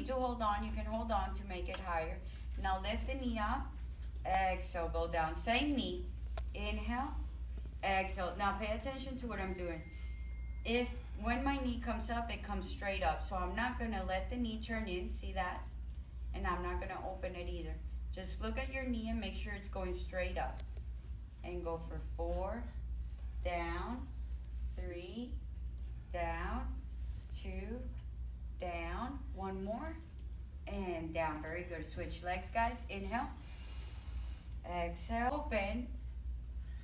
need to hold on, you can hold on to make it higher. Now lift the knee up, exhale, go down. Same knee, inhale, exhale. Now pay attention to what I'm doing. When my knee comes up, it comes straight up. So I'm not gonna let the knee turn in, see that? And I'm not gonna open it either. Just look at your knee and make sure it's going straight up. And go for 4, down, 3, down, 2, down, 1 more, and down. Very good. Switch legs, guys. Inhale, exhale, open.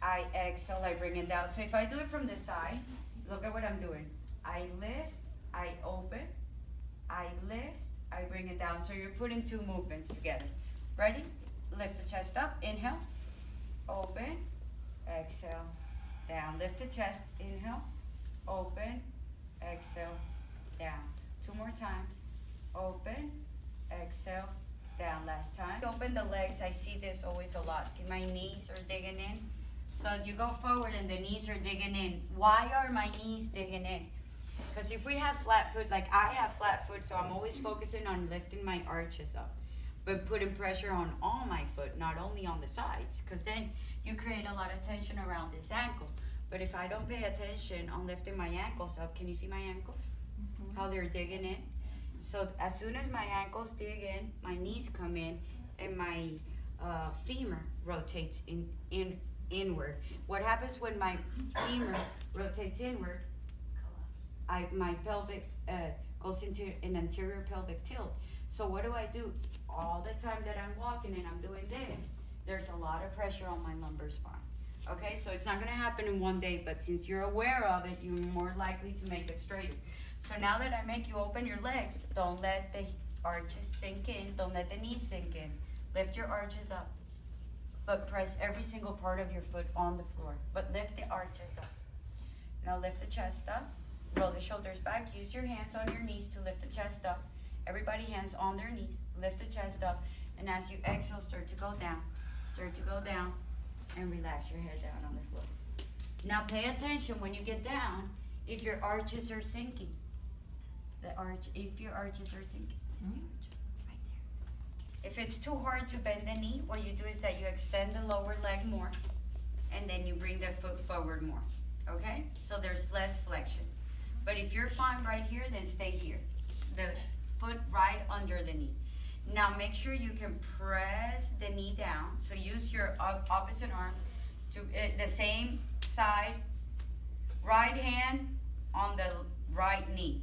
I exhale, I bring it down. So if I do it from the side, look at what I'm doing. I lift, I open, I lift, I bring it down. So you're putting 2 movements together. Ready? Lift the chest up, inhale, open, exhale, down. Lift the chest, inhale, open, exhale, down. 2 more times, open, exhale, down. Last time. Open the legs, I see this always a lot. See my knees are digging in? So you go forward and the knees are digging in. Why are my knees digging in? Because if we have flat foot, like I have flat foot, so I'm always focusing on lifting my arches up, but putting pressure on all my foot, not only on the sides, because then you create a lot of tension around this ankle. But if I don't pay attention on lifting my ankles up, can you see my ankles? How they're digging in? So as soon as my ankles dig in, my knees come in, and my femur rotates inward. What happens when my femur rotates inward? My pelvic goes into an anterior pelvic tilt. So what do? All the time that I'm walking and I'm doing this, there's a lot of pressure on my lumbar spine. Okay, so it's not gonna happen in one day, but since you're aware of it, you're more likely to make it straighter. So now that I make you open your legs, don't let the arches sink in, don't let the knees sink in. Lift your arches up, but press every single part of your foot on the floor, but lift the arches up. Now lift the chest up, roll the shoulders back, use your hands on your knees to lift the chest up. Everybody hands on their knees, lift the chest up, and as you exhale, start to go down, and relax your head down on the floor. Now pay attention when you get down, if your arches are sinking. If your arches are sinking. Right there. If it's too hard to bend the knee, what you do is that you extend the lower leg more, and then you bring the foot forward more, okay? So there's less flexion. But if you're fine right here, then stay here. The foot right under the knee. Now make sure you can press the knee down. So use your opposite arm to the same side. Right hand on the right knee.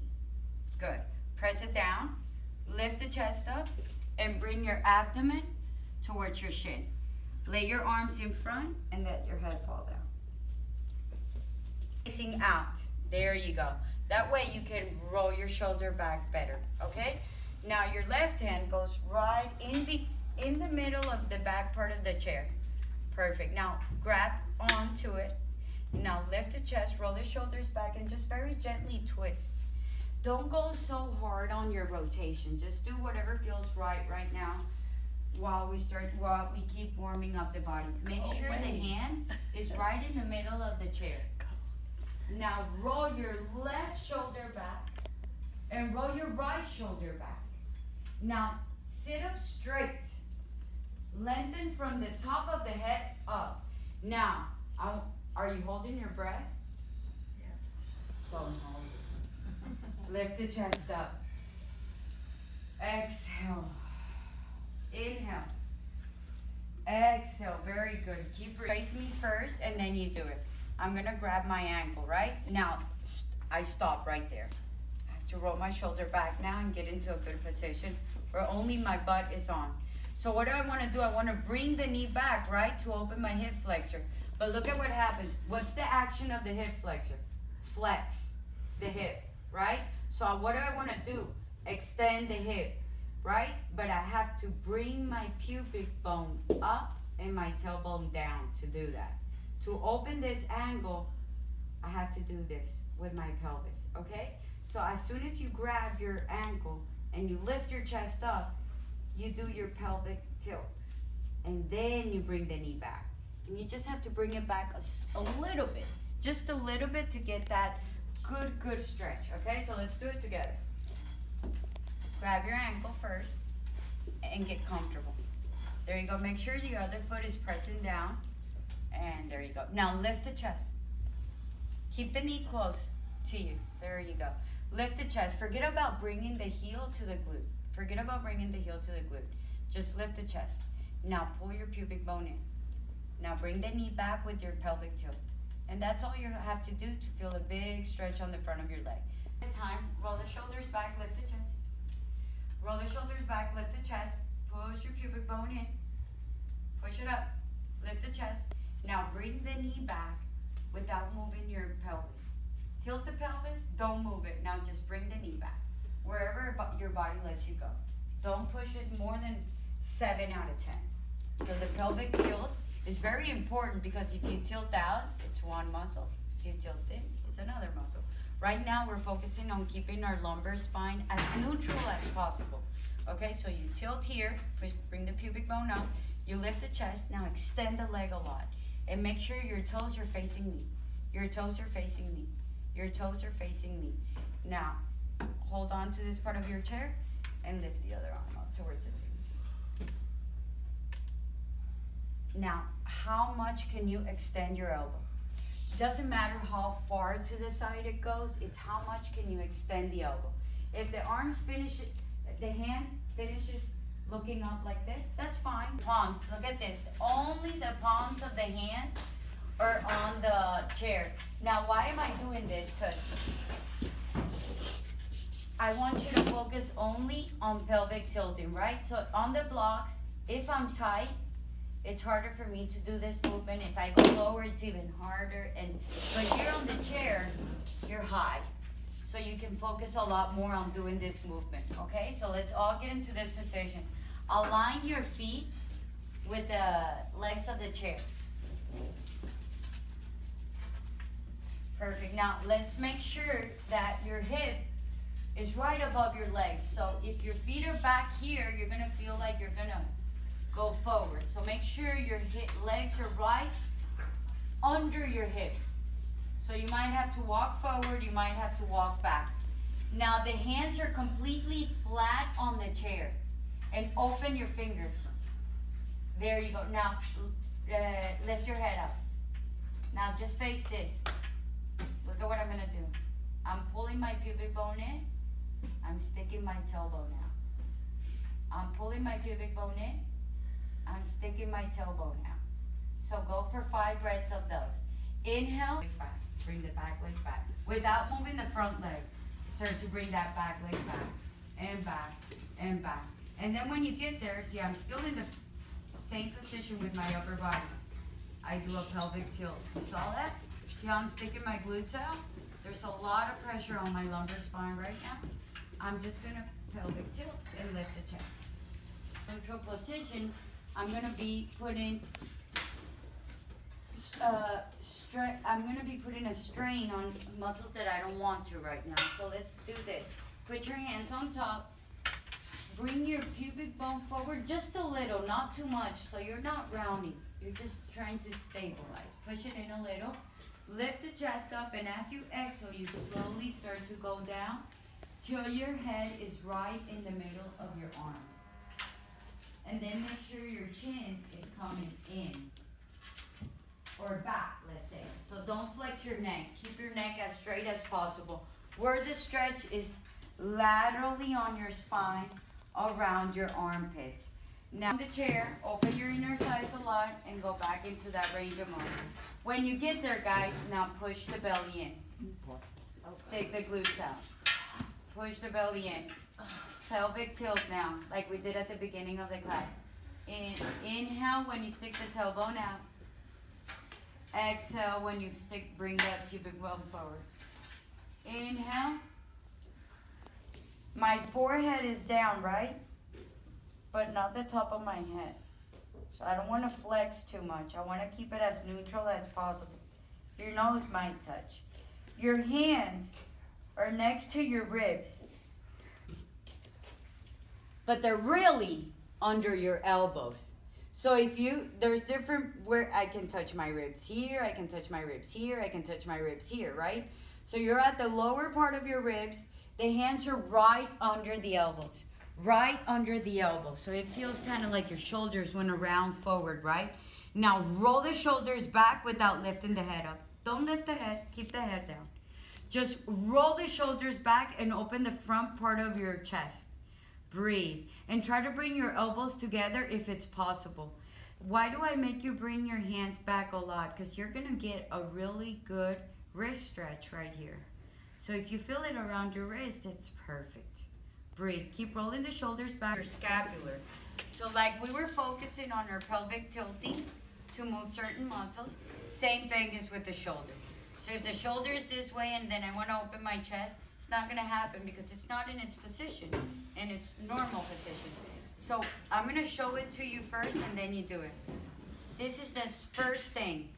Good. Press it down. Lift the chest up and bring your abdomen towards your shin. Lay your arms in front and let your head fall down. Facing out. There you go. That way you can roll your shoulder back better, okay? Now your left hand goes right in the middle of the back part of the chair. Perfect. Now grab onto it. Now lift the chest, roll the shoulders back, and just very gently twist. Don't go so hard on your rotation. Just do whatever feels right now while we keep warming up the body. Make sure the hand is right in the middle of the chair. Now roll your left shoulder back and roll your right shoulder back. Now sit up straight. Lengthen from the top of the head up. Now, are you holding your breath? Yes. Don't hold it. Lift the chest up. Exhale. Inhale. Exhale. Very good. Keep face me first and then you do it. I'm going to grab my ankle, right? Now, I stop right there. I have to roll my shoulder back now and get into a good position where only my butt is on. So what do I want to do? I want to bring the knee back, right, to open my hip flexor. But look at what happens. What's the action of the hip flexor? Flex the hip, right? So what do I want to do? Extend the hip, right? But I have to bring my pubic bone up and my tailbone down to do that. To open this angle, I have to do this with my pelvis, okay? So as soon as you grab your ankle and you lift your chest up, you do your pelvic tilt. And then you bring the knee back. And you just have to bring it back a little bit. Just a little bit to get that good stretch, okay? So let's do it together. grab your ankle first and get comfortable. There you go. Make sure the other foot is pressing down. And there you go. Now lift the chest. Keep the knee close to you. There you go. Lift the chest. Forget about bringing the heel to the glute. Forget about bringing the heel to the glute. Just lift the chest. Now pull your pubic bone in. Now bring the knee back with your pelvic tilt. And that's all you have to do to feel a big stretch on the front of your leg. Time, roll the shoulders back, lift the chest. Roll the shoulders back, lift the chest. Push your pubic bone in. Push it up. Lift the chest. Now bring the knee back without moving your pelvis. Tilt the pelvis, don't move it. Now just bring the knee back. Wherever your body lets you go. Don't push it more than 7 out of 10. So the pelvic tilt is very important because if you tilt out, it's one muscle. If you tilt in, it's another muscle. Right now we're focusing on keeping our lumbar spine as neutral as possible. Okay, so you tilt here, bring the pubic bone up, you lift the chest, now extend the leg a lot. And make sure your toes are facing me. Your toes are facing me. Your toes are facing me. Now, hold on to this part of your chair and lift the other arm up towards the ceiling. Now, how much can you extend your elbow? It doesn't matter how far to the side it goes, it's how much can you extend the elbow. If the arms finish, the hand finishes looking up like this, that's fine. Palms, look at this. Only the palms of the hands are on the chair. Now, why am I doing this? Because I want you to focus only on pelvic tilting, right? So on the blocks, if I'm tight, it's harder for me to do this movement. If I go lower, it's even harder. But here on the chair, you're high. So you can focus a lot more on doing this movement, okay? So let's all get into this position. Align your feet with the legs of the chair. Perfect. Now, let's make sure that your hip is right above your legs. So if your feet are back here, you're gonna feel like you're gonna go forward. So make sure your legs are right under your hips. So you might have to walk forward, you might have to walk back. Now the hands are completely flat on the chair. And open your fingers. There you go. Now lift your head up. Now just face this. Look at what I'm gonna do. I'm pulling my pubic bone in. I'm sticking my tailbone out. I'm pulling my pubic bone in. I'm sticking my tailbone out. So go for 5 breaths of those. Inhale, back. Bring the back leg back. Without moving the front leg. Start to bring that back leg back. And back. And back. And then when you get there, see, I'm still in the same position with my upper body. I do a pelvic tilt. You saw that? See how I'm sticking my glutes out? There's a lot of pressure on my lumbar spine right now. I'm just gonna pelvic tilt and lift the chest. Neutral position, I'm gonna be putting a strain on muscles that I don't want to right now. So let's do this. Put your hands on top. Bring your pubic bone forward just a little, not too much, so you're not rounding. You're just trying to stabilize. Push it in a little. Lift the chest up, and as you exhale, you slowly start to go down till your head is right in the middle of your arms. And then make sure your chin is coming in. Or back, let's say. So don't flex your neck. Keep your neck as straight as possible. Where the stretch is laterally on your spine, around your armpits. Now in the chair, open your inner thighs a lot and go back into that range of motion. When you get there, guys, now push the belly in. Stick the glutes out. Push the belly in. Pelvic tilt now, like we did at the beginning of the class. Inhale when you stick the tailbone out. Exhale when you bring that pubic bone forward. Inhale. My forehead is down, right? But not the top of my head. So I don't want to flex too much. I want to keep it as neutral as possible. Your nose might touch. Your hands are next to your ribs. But they're really under your elbows. So there's different, where I can touch my ribs here, I can touch my ribs here, I can touch my ribs here, right? So you're at the lower part of your ribs. The hands are right under the elbows. right under the elbow. So it feels kind of like your shoulders went around forward, right? Now roll the shoulders back without lifting the head up. Don't lift the head, keep the head down. Just roll the shoulders back and open the front part of your chest. Breathe and try to bring your elbows together if it's possible. Why do I make you bring your hands back a lot? Because you're gonna get a really good wrist stretch right here. So if you feel it around your wrist, it's perfect. Breathe. Keep rolling the shoulders back. Your scapular. So like we were focusing on our pelvic tilting to move certain muscles. Same thing is with the shoulder. So if the shoulder is this way and then I want to open my chest, it's not going to happen because it's not in its position, in its normal position. So I'm going to show it to you first and then you do it. This is the first thing.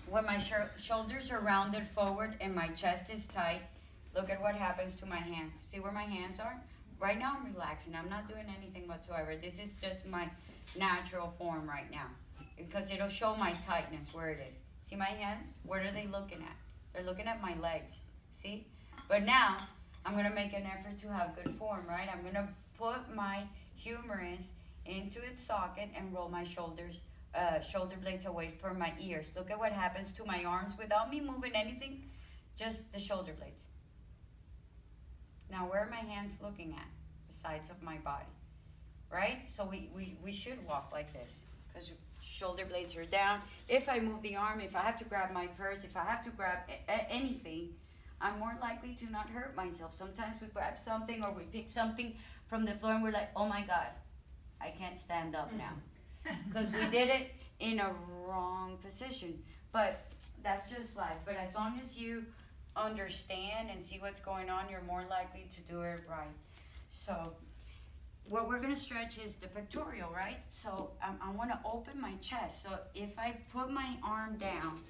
When my shoulders are rounded forward and my chest is tight, look at what happens to my hands. See where my hands are? Right now I'm relaxing. I'm not doing anything whatsoever. This is just my natural form right now because it'll show my tightness where it is. See my hands? What are they looking at? They're looking at my legs. See? But now I'm going to make an effort to have good form, right? I'm going to put my humerus into its socket and roll my shoulder blades away from my ears. Look at what happens to my arms without me moving anything, just the shoulder blades. Now, where are my hands looking at? The sides of my body, right? So we should walk like this because shoulder blades are down. If I move the arm, if I have to grab my purse, if I have to grab anything, I'm more likely to not hurt myself. Sometimes we grab something or we pick something from the floor and we're like, oh my God, I can't stand up now. Because we did it in a wrong position. But that's just life. But as long as you understand and see what's going on, you're more likely to do it right. So what we're going to stretch is the pectoral, right? So I want to open my chest. So if I put my arm down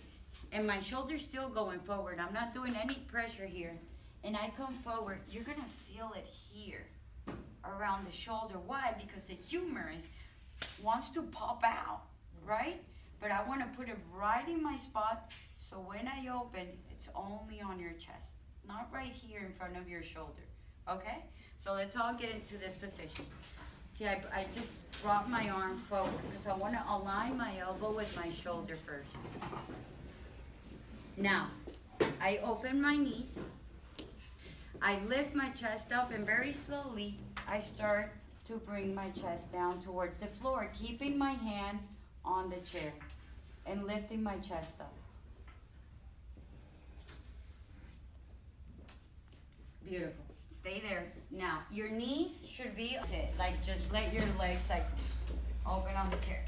and my shoulder's still going forward, I'm not doing any pressure here, and I come forward, you're going to feel it here around the shoulder. Why? Because the humerus wants to pop out, right? But I want to put it right in my spot, so when I open, it's only on your chest, not right here in front of your shoulder, okay? So let's all get into this position. See, I just brought my arm forward because I want to align my elbow with my shoulder first. Now, I open my knees, I lift my chest up, and very slowly, I start to bring my chest down towards the floor, keeping my hand on the chair and lifting my chest up. Beautiful. Stay there. Now, your knees should be like just let your legs like open on the chair.